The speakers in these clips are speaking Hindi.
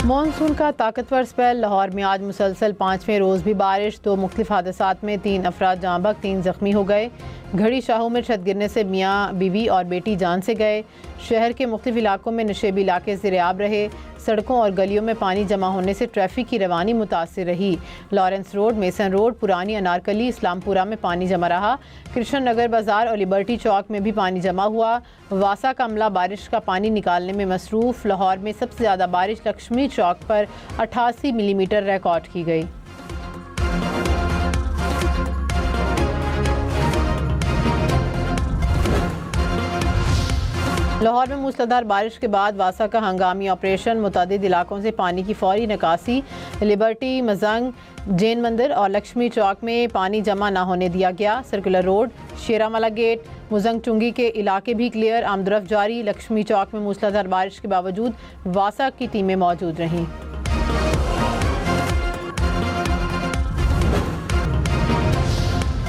मानसून का ताकतवर स्पेल। लाहौर में आज मुसलसल 5वें रोज़ भी बारिश। 2 मुख्तलिफ हादसात में 3 अफराद जाँ बहक, 3 ज़ख्मी हो गए। घड़ी शाहों में छत गिरने से मियाँ बीवी और बेटी जान से गए। शहर के मुख्तलिफ इलाकों में नशेबी इलाके ज़ेर-ए-आब रहे। सड़कों और गलियों में पानी जमा होने से ट्रैफिक की रवानी मुतासिर रही। लॉरेंस रोड, मेसन रोड, पुरानी अनारकली, इस्लामपुरा में पानी जमा रहा। कृष्ण नगर बाजार और लिबर्टी चौक में भी पानी जमा हुआ। वासा का अमला बारिश का पानी निकालने में मसरूफ़। लाहौर में सबसे ज़्यादा बारिश लक्ष्मी चौक पर 88 मिलीमीटर रिकॉर्ड की गई। लाहौर में मूसलाधार बारिश के बाद वासा का हंगामी ऑपरेशन। मुतअद्दिद इलाकों से पानी की फौरी निकासी। लिबर्टी, मजंग, जैन मंदिर और लक्ष्मी चौक में पानी जमा न होने दिया गया। सर्कुलर रोड, शेरामाला गेट, मुजंग चुंगी के इलाके भी क्लियर। आमदरफ जारी। लक्ष्मी चौक में मूसलाधार बारिश के बावजूद वासा की टीमें मौजूद रहीं।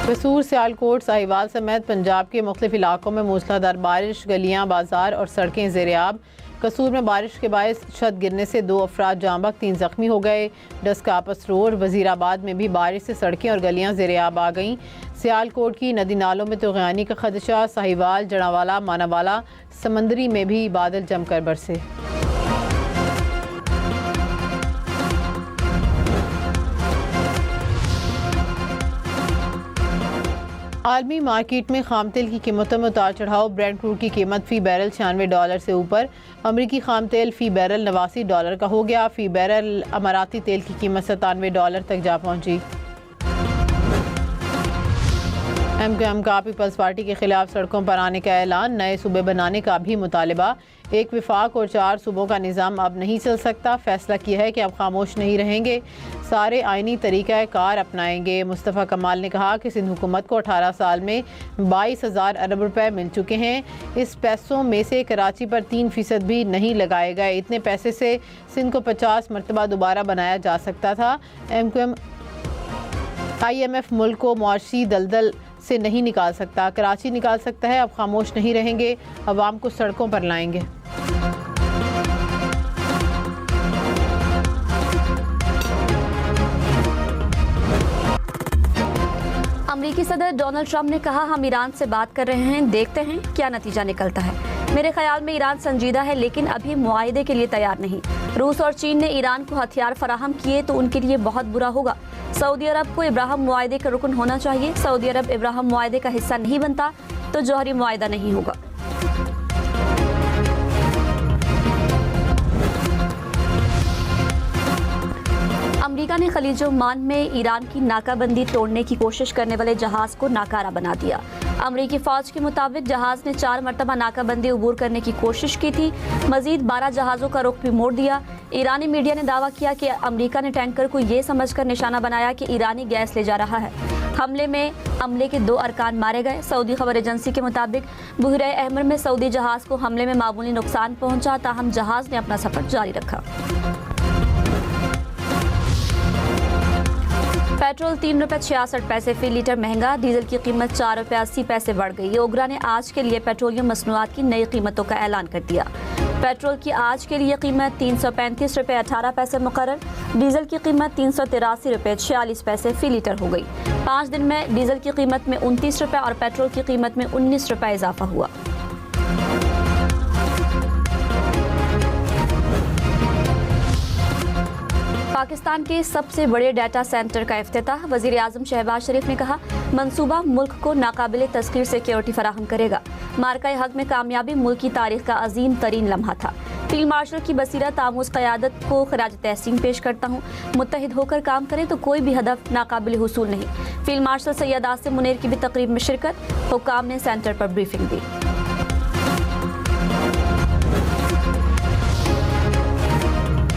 कसूर, सियालकोट, साहिवाल समेत पंजाब के मुख्तलिफ इलाकों में मूसलाधार बारिश। गलियां, बाजार और सड़कें ज़ेर-ए-आब। कसूर में बारिश के बायस छत गिरने से 2 अफराद जाँ बहक, 3 ज़ख्मी हो गए। डस्कापस रोड, वज़ीराबाद में भी बारिश से सड़कें और गलियां ज़ेर-ए-आब आ गईं। सियालकोट की नदी नालों में तग़यानी का खदशा। साहिवाल, जड़ावाला, मानावाला, समंदरी में भी बादल जमकर बरसे। आलमी मार्केट में खाम तेल की कीमतों में उतार चढ़ाव। ब्रेंट क्रूड की कीमत फ़ी बैरल $96 से ऊपर। अमरीकी खाम तेल फ़ी बैरल $89 का हो गया। फ़ी बैरल अमाराती तेल की कीमत $97 तक जा पहुंची। MQM का पीपल्स पार्टी के खिलाफ सड़कों पर आने का ऐलान। नए सूबे बनाने का भी मुतालबा। एक विफाक और 4 सूबों का निज़ाम अब नहीं चल सकता। फैसला किया है कि अब खामोश नहीं रहेंगे, सारे आइनी तरीक़ा कार अपनाएंगे। मुस्तफ़ा कमाल ने कहा कि सिंध हुकूमत को 18 साल में 22,000 अरब रुपए मिल चुके हैं। इस पैसों में से कराची पर 3% भी नहीं लगाए गए। इतने पैसे से सिंध को 50 मरतबा दोबारा बनाया जा सकता था। MQM IMF मुल्क को मुआशी दलदल से नहीं निकाल सकता, कराची निकाल सकता है। अब खामोश नहीं रहेंगे, अवाम को सड़कों पर लाएंगे। अमेरिकी सदर डोनाल्ड ट्रंप ने कहा, हम ईरान से बात कर रहे हैं, देखते हैं क्या नतीजा निकलता है। मेरे ख्याल में ईरान संजीदा है, लेकिन अभी मुआहदे के लिए तैयार नहीं। रूस और चीन ने ईरान को हथियार फराहम किए तो उनके लिए बहुत बुरा होगा। सऊदी अरब को इब्राहिम मुआहदे का रुकन होना चाहिए। सऊदी अरब इब्राहिम मुआहदे का हिस्सा नहीं बनता तो जौहरी मुआहदा नहीं होगा। अमेरिका ने खलीज ओमान में ईरान की नाकाबंदी तोड़ने की कोशिश करने वाले जहाज को नाकारा बना दिया। अमेरिकी फौज के मुताबिक जहाज ने 4 मरतबा नाकाबंदी अबूर करने की कोशिश की थी। मजीद 12 जहाज़ों का रुख भी मोड़ दिया। ईरानी मीडिया ने दावा किया कि अमेरिका ने टैंकर को ये समझकर निशाना बनाया कि ईरानी गैस ले जा रहा है। हमले में अमले के 2 अरकान मारे गए। सऊदी खबर एजेंसी के मुताबिक बहरे अहमर में सऊदी जहाज को हमले में मामूली नुकसान पहुंचा, ताहम जहाज ने अपना सफर जारी रखा। पेट्रोल ₹3.66 फी लीटर महंगा। डीजल की कीमत ₹4.80 बढ़ गई। ओगरा ने आज के लिए पेट्रोलियम मसनूआत की नई कीमतों का ऐलान कर दिया। पेट्रोल की आज के लिए कीमत ₹335.18 मुकर्रर। डीजल की कीमत ₹383.46 फी लीटर हो गई। 5 दिन में डीजल की कीमत में ₹29 और पेट्रोल की कीमत में ₹19 इजाफा हुआ। पाकिस्तान के सबसे बड़े डाटा सेंटर का इफ्तिताह। वज़ीर आज़म शहबाज शरीफ ने कहा, मंसूबा मुल्क को नाकाबिले तस्खीर सिक्योरिटी फराहम करेगा। मार्का हक में कामयाबी मुल्क की तारीख का अजीम तरीन लम्हा था। फील्ड मार्शल की बसीरत आमूज़ क़यादत को खराज तहसीन पेश करता हूँ। मुत्तहिद होकर काम करें तो कोई भी हदफ नाकाबिल हुसूल नहीं। फील्ड मार्शल सैयद आसिम मुनीर की भी तकरीब में शिरकत। हुक्काम ने सेंटर पर ब्रीफिंग दी।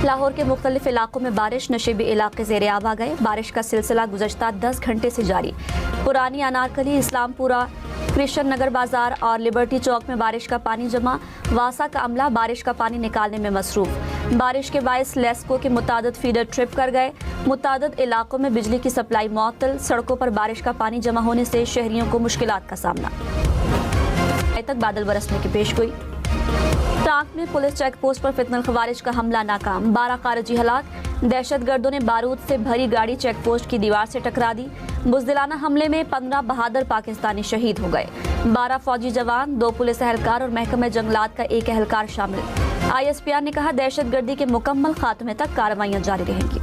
लाहौर के मुख्तलिफ इलाकों में बारिश। नशेबी इलाके ज़ेर-ए-आब आ गए। बारिश का सिलसिला गुज़श्ता 10 घंटे से जारी। पुरानी अनारकली, इस्लामपुरा, कृष्ण नगर बाजार और लिबर्टी चौक में बारिश का पानी जमा। वासा का अमला बारिश का पानी निकालने में मसरूफ। बारिश के बायस लेस्को के मुतादिद फीडर ट्रिप कर गए। मुतादिद इलाकों में बिजली की सप्लाई मुअत्तल। सड़कों पर बारिश का पानी जमा होने से शहरियों को मुश्किलात का सामना। तक बादल बरसने की पेशगोई। टांक में पुलिस चेक पोस्ट पर फितनल खवारिज का हमला नाकाम, 12 खारिजी हलाक। दहशतगर्दों ने बारूद से भरी गाड़ी चेक पोस्ट की दीवार से टकरा दी। बुज़दिलाना हमले में 15 बहादुर पाकिस्तानी शहीद हो गए, 12 फौजी जवान, 2 पुलिस एहलकार और महकमे जंगलात का 1 एहलकार शामिल। ISPR ने कहा दहशतगर्दी के मुकम्मल खात्मे तक कार्रवाइयां जारी रहेंगी।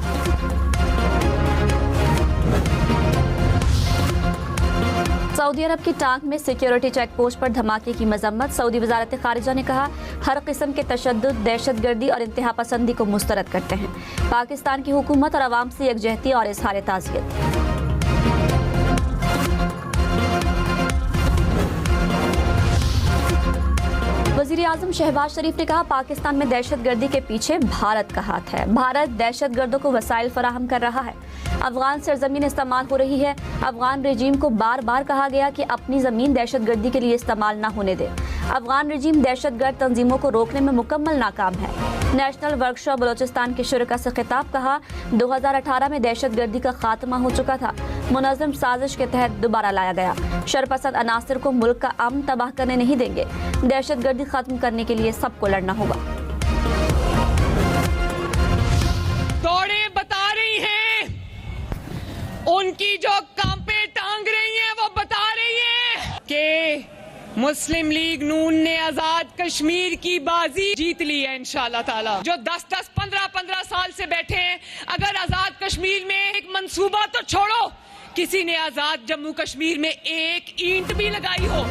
सऊदी अरब की टांक में सिक्योरिटी चेक पोस्ट पर धमाके की मजम्मत। सऊदी वजारत खारिजा ने कहा हर किस्म के तशद्दुद, दहशतगर्दी और इंतहा पसंदी को मुस्तरद करते हैं। पाकिस्तान की हुकूमत और आवाम से यकजहती और इज़हार ताज़ियत। वज़ीर आज़म शहबाज शरीफ ने कहा पाकिस्तान में दहशतगर्दी के पीछे भारत का हाथ है। भारत दहशतगर्दों को वसाइल फराहम कर रहा है। अफगान सरजमीन इस्तेमाल हो रही है। अफगान रजीम को बार बार कहा गया कि अपनी ज़मीन दहशतगर्दी के लिए इस्तेमाल न होने दे। अफगान रजीम दहशतगर्द तंजीमों को रोकने में मुकम्मल नाकाम है। नेशनल वर्कशॉप बलोचिस्तान के शुरका से खिताब, कहा 2018 में दहशतगर्दी का खात्मा हो चुका था, मुनज़्ज़म साजिश के तहत दोबारा लाया गया। शरपसंद अनासर को मुल्क का अमन तबाह करने नहीं देंगे। दहशतगर्दी खत्म करने के लिए सबको लड़ना होगा। दौड़े बता रही हैं, उनकी जो कांपे टांग रही हैं वो बता रही हैं कि मुस्लिम लीग नून ने आजाद कश्मीर की बाजी जीत ली है इंशाल्लाह ताला। जो 10-10, 15-15 साल से बैठे हैं, अगर आजाद कश्मीर में एक मंसूबा तो छोड़ो, किसी ने आजाद जम्मू कश्मीर में एक ईंट भी लगाई हो।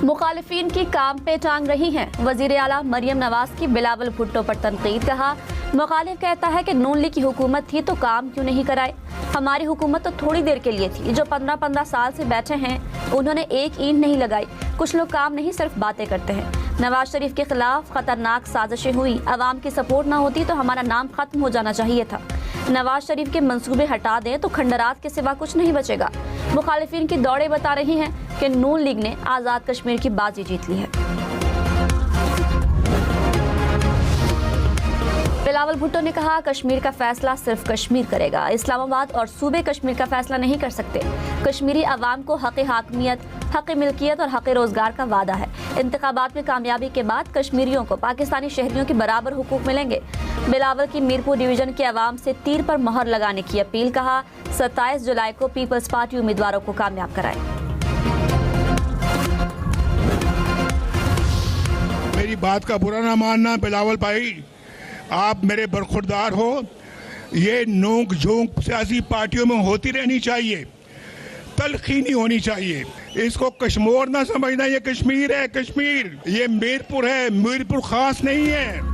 मुखालिफिन की काम पे टांग रही हैं। वजीर आला मरियम नवाज की बिलावल भुट्टो पर तनकीद, कहा मुखालिफ कहता है कि नून लीग की हुकूमत थी तो काम क्यों नहीं कराए। हमारी हुकूमत तो थोड़ी देर के लिए थी। जो 15-15 साल से बैठे हैं उन्होंने एक ईंट नहीं लगाई। कुछ लोग काम नहीं सिर्फ बातें करते हैं। नवाज शरीफ के खिलाफ खतरनाक साजिशें हुई, अवाम की सपोर्ट ना होती तो हमारा नाम खत्म हो जाना चाहिए था। नवाज शरीफ के मंसूबे हटा दें तो खंडरात के सिवा कुछ नहीं बचेगा। मुखालिफिन की दौड़े बता रही हैं कि नून लीग ने आज़ाद कश्मीर की बाजी जीत ली है। बिलावल भुट्टो ने कहा कश्मीर का फैसला सिर्फ कश्मीर करेगा, इस्लामाबाद और सूबे कश्मीर का फैसला नहीं कर सकते। कश्मीरी अवाम को हक़ हाकमियत, हक़ मिल्कियत और हक़ रोज़गार का वादा है। इंतखाबात में कामयाबी के बाद कश्मीरियों को पाकिस्तानी शहरियों के बराबर हुकूक मिलेंगे। बिलावल की मीरपुर डिवीजन के अवाम से तीर पर मोहर लगाने की अपील, कहा 27 जुलाई को पीपल्स पार्टी उम्मीदवारों को कामयाब कराए। मेरी बात का बुरा ना मानना बिलावल भाई, आप मेरे बरखुरदार हो। ये नोक झोंक सियासी पार्टियों में होती रहनी चाहिए, तलखी नहीं होनी चाहिए। इसको कश्मीर ना समझना, ये कश्मीर है, कश्मीर ये मीरपुर है, मीरपुर खास नहीं है।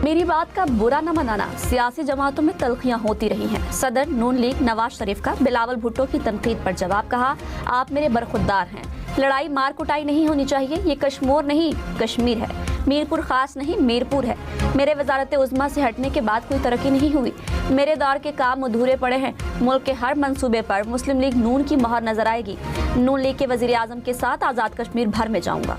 मेरी बात का बुरा न मनाना, सियासी जमातों में तलखियां होती रही हैं। सदर नून लीग नवाज शरीफ का बिलावल भुट्टो की तनकीद पर जवाब, कहा आप मेरे बरखुरदार हैं। लड़ाई मार कुटाई नहीं होनी चाहिए। ये कश्मीर नहीं कश्मीर है, मीरपुर खास नहीं मीरपुर है। मेरे वजारत उज़्मा से हटने के बाद कोई तरक्की नहीं हुई। मेरे दौर के काम अधूरे पड़े हैं। मुल्क के हर मंसूबे पर मुस्लिम लीग नून की मोहर नजर आएगी। नून लीग के वजीर आज़म के साथ आज़ाद कश्मीर भर में जाऊंगा।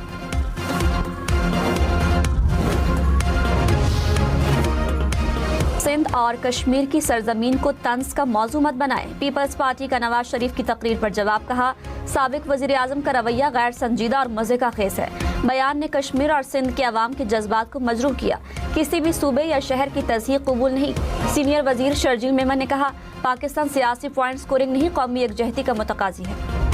सिंध और कश्मीर की सरजमीन को तंज का मौजू मत बनाए। पीपल्स पार्टी का नवाज शरीफ की तकरीर पर जवाब, कहा साबिक वजीर आज़म का रवैया गैर संजीदा और मजे का खेस है। बयान ने कश्मीर और सिंध के अवाम के जज्बात को मजरूह किया। किसी भी सूबे या शहर की तस्दीक कबूल नहीं। सीनियर वजीर शर्जील मेमन ने कहा पाकिस्तान सियासी पॉइंट स्कोरिंग नहीं, कौमी यकजहती का मुतकाजी है।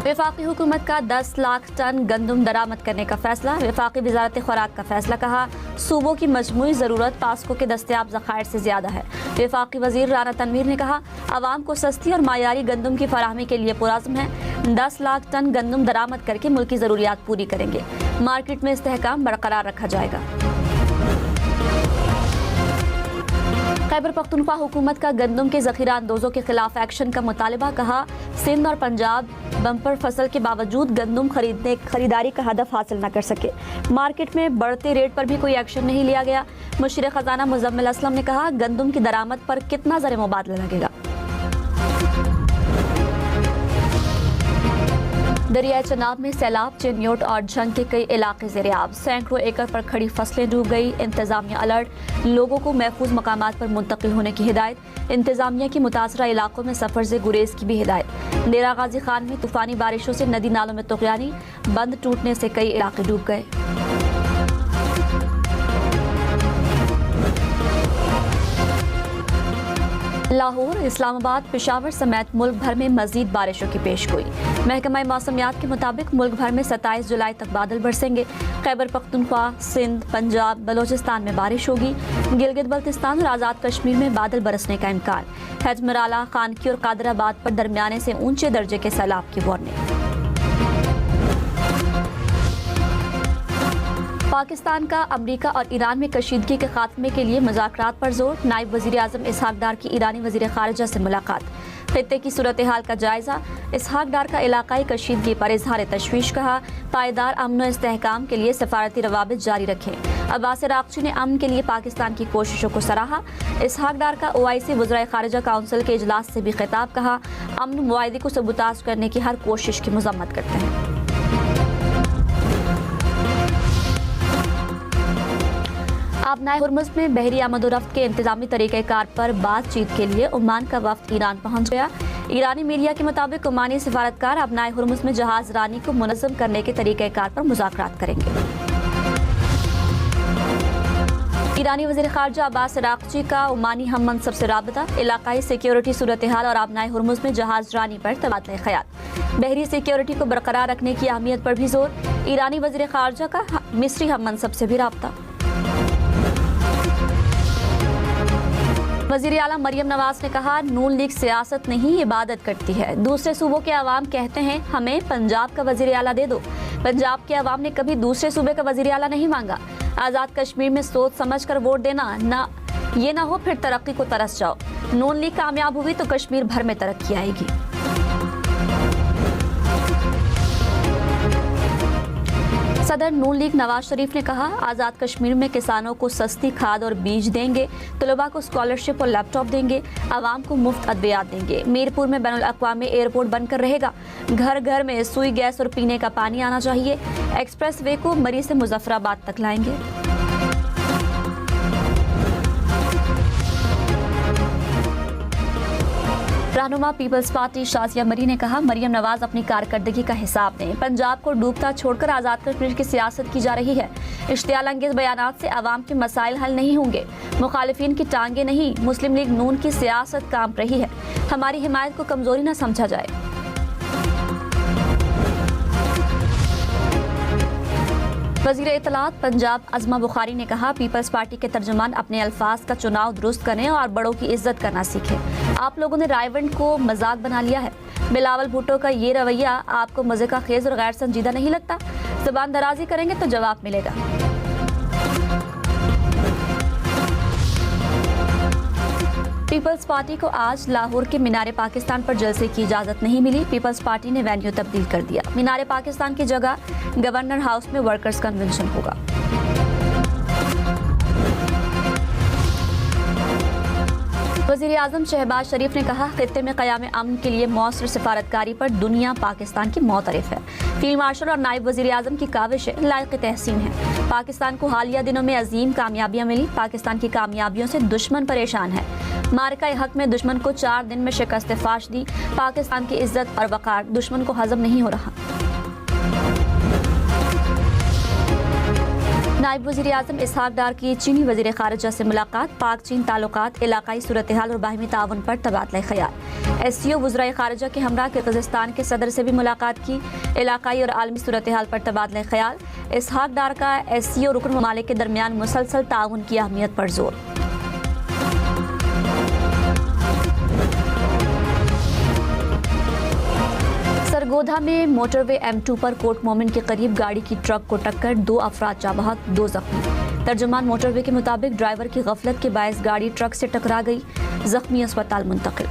वफाकी हुकूमत का 10 लाख टन गंदम दरामद करने का फैसला। वफाकी वजारत खुराक का फैसला, कहा सूबों की मजमूई ज़रूरत पास्को के दस्तयाब ज़खायर से ज़्यादा है। वफाकी वजीर राना तनवीर ने कहा आवाम को सस्ती और मायारी गंदम की फराहमी के लिए पुराज़्म है। 10 लाख टन गंदम दरामद करके मुल्क की ज़रूरियात पूरी करेंगे। मार्केट में इस्तेहकाम बरकरार रखा जाएगा। खैबर पख्तूनख्वा हुकूमत का गंदम के ज़ख़ीरा अंदोज़ों के खिलाफ एक्शन का मुतालबा, कहा सिंध और पंजाब बम्पर फसल के बावजूद गंदम खरीदारी का हदफ हासिल न कर सके। मार्केट में बढ़ते रेट पर भी कोई एक्शन नहीं लिया गया। मुशीर ख़जाना मुज़म्मिल असलम ने कहा गंदम की दरामद पर कितना ज़र मुबादला लगेगा। दरियाई चनाब में सैलाब, चिन्योट और झंग के कई इलाके ज़ेर-ए-आब। सैकड़ों एकड़ पर खड़ी फसलें डूब गई। इंतजामिया अलर्ट, लोगों को महफूज मकामात पर मुंतकिल होने की हिदायत। इंतजामिया की मुतासरा इलाकों में सफर से गुरेज की भी हिदायत। डेरा गाजी खान में तूफानी बारिशों से नदी नालों में तुगयानी, बंद टूटने से कई इलाके डूब गए। लाहौर, इस्लामाबाद, पेशावर समेत मुल्क भर में मजीद बारिशों की पेशगोई। महकमा मौसमियात के मुताबिक मुल्क भर में 27 जुलाई तक बादल बरसेंगे। खैबर पख्तूनख्वा, सिंध, पंजाब, बलोचिस्तान में बारिश होगी। गिलगित बल्तिस्तान और आज़ाद कश्मीर में बादल बरसने का इम्कान। हजमराला, खानकी और कादराबाद पर दरमियाने से ऊंचे दर्जे के सैलाब की वार्निंग। पाकिस्तान का अमरीका और ईरान में कशीदगी के खात्मे के लिए मुज़ाकरात पर जोर। नायब वज़ीर आज़म इसहाक डार की ईरानी वज़ीर ख़ारिजा से मुलाकात। खित्ते की सूरत हाल का जायज़ा। इसहाक डार का इलाकाई कशीदगी पर इजहार तशवीश कहा। पायदार अमन व इस्तेहकाम के लिए सफारती रवाबित जारी रखें। अब्बास अराग़ची ने अमन के लिए पाकिस्तान की कोशिशों को सराहा। इसहाक डार का OIC वज़राए ख़ारिजा काउंसिल के इजलास से भी खिताब। कहा, अमन मुआहदे को सबूताज करने की हर कोशिश की मज़म्मत करते हैं। आबनाए हुर्मुज़ में बहरी आमदोरफ्त के इंतजामी तरीक़ेकार पर बातचीत के लिए ओमान का वफ़द ईरान पहुंच गया। ईरानी मीडिया के मुताबिक ओमानी सफारतकार आबनाए हुर्मुज़ में जहाज रानी को मुनज़्ज़म करने के तरीक़ेकार पर मुज़ाकरात करेंगे। ईरानी वज़ीर ख़ारिजा अब्बास अराग़ची का ओमानी हम मनसब से राबता। इलाकाई सिक्योरिटी सूरत हाल और आबनाए हुर्मुज़ में जहाज रानी पर तबादला ख़याल। बहरी सिक्योरिटी को बरकरार रखने की अहमियत पर भी जोर। ईरानी वज़ीर ख़ारिजा का मिस्री हम मनसब से भी राबता। वज़ीर आला मरियम नवाज ने कहा, नून लीग सियासत नहीं इबादत करती है। दूसरे सूबों के अवाम कहते हैं हमें पंजाब का वज़ीर आला दे दो। पंजाब के अवाम ने कभी दूसरे सूबे का वज़ीर आला नहीं मांगा। आज़ाद कश्मीर में सोच समझ कर वोट देना, ना ये ना हो फिर तरक्की को तरस जाओ। नून लीग कामयाब हुई तो कश्मीर भर में तरक्की आएगी। सदर नून लीग नवाज शरीफ ने कहा, आज़ाद कश्मीर में किसानों को सस्ती खाद और बीज देंगे, तलबा को स्कॉलरशिप और लैपटॉप देंगे, आवाम को मुफ्त अद्वियात देंगे। मीरपुर में बैनुल-अक़वामी एयरपोर्ट बनकर रहेगा। घर घर में सुई गैस और पीने का पानी आना चाहिए। एक्सप्रेस वे को मरी से मुजफ्फराबाद तक लाएंगे। रहनुमा पीपल्स पार्टी शाजिया मरी ने कहा, मरियम नवाज अपनी कारकर्दगी का हिसाब दें। पंजाब को डूबता छोड़कर आज़ाद कश्मीर की सियासत की जा रही है। इश्तियाल अंगेज बयानात से आवाम के मसाइल हल नहीं होंगे। मुखालिफिन की टांगे नहीं, मुस्लिम लीग नून की सियासत काम रही है। हमारी हिमायत को कमजोरी न समझा जाए। वज़ीर इत्तलात पंजाब अज़मा बुखारी ने कहा, पीपल्स पार्टी के तर्जुमान अपने अल्फाज का चुनाव दुरुस्त करें और बड़ों की इज्जत करना सीखें। आप लोगों ने रायवंड को मजाक बना लिया है। बिलावल भुट्टो का ये रवैया आपको मजे का खेज और गैर संजीदा नहीं लगता? ज़बान दराजी करेंगे तो जवाब मिलेगा। पीपल्स पार्टी को आज लाहौर के मीनारे पाकिस्तान पर जलसे की इजाज़त नहीं मिली। पीपल्स पार्टी ने वेन्यू तब्दील कर दिया। मीनारे पाकिस्तान की जगह गवर्नर हाउस में वर्कर्स कन्वेंशन होगा। वज़ीर आज़म शहबाज शरीफ ने कहा, खित्ते में क़याम अमन के लिए मौसर सिफारतकारी पर दुनिया पाकिस्तान की मौतरफ है। फील्ड मार्शल और नायब वज़ीर आज़म की काविशें लायक तहसीन है। पाकिस्तान को हालिया दिनों में अजीम कामयाबियाँ मिली। पाकिस्तान की कामयाबियों से दुश्मन परेशान है। मार्का हक में दुश्मन को 4 दिन में शिकस्त फाश दी। पाकिस्तान की इज्जत और वक़ार दुश्मन को हजम नहीं हो रहा। नायब वज़ीर आज़म इसहाक डार की चीनी वज़ीर ख़ारिजा से मुलाकात। पाक चीन ताल्लुकात, इलाकाई सूरत हाल और बाहिमी ताउन पर तबादला ख़याल। SCO वज़राए ख़ारिजा के हमरा किर्गिज़स्तान के सदर से भी मुलाकात की। इलाकाई और आलमी सूरत हाल पर तबादला ख़याल। इसहाक डार का SCO रुकन ममालिक के दरमियान मुसलसल ताउन की अहमियत पर जोर। सरगोधा में मोटरवे M2 पर कोट मोमिन के करीब गाड़ी की ट्रक को टक्कर, 2 अफराद जाँ बहक, 2 जख्मी। तर्जुमान मोटरवे के मुताबिक ड्राइवर की गफलत के बायस गाड़ी ट्रक से टकरा गई। जख्मी अस्पताल मुंतकिल।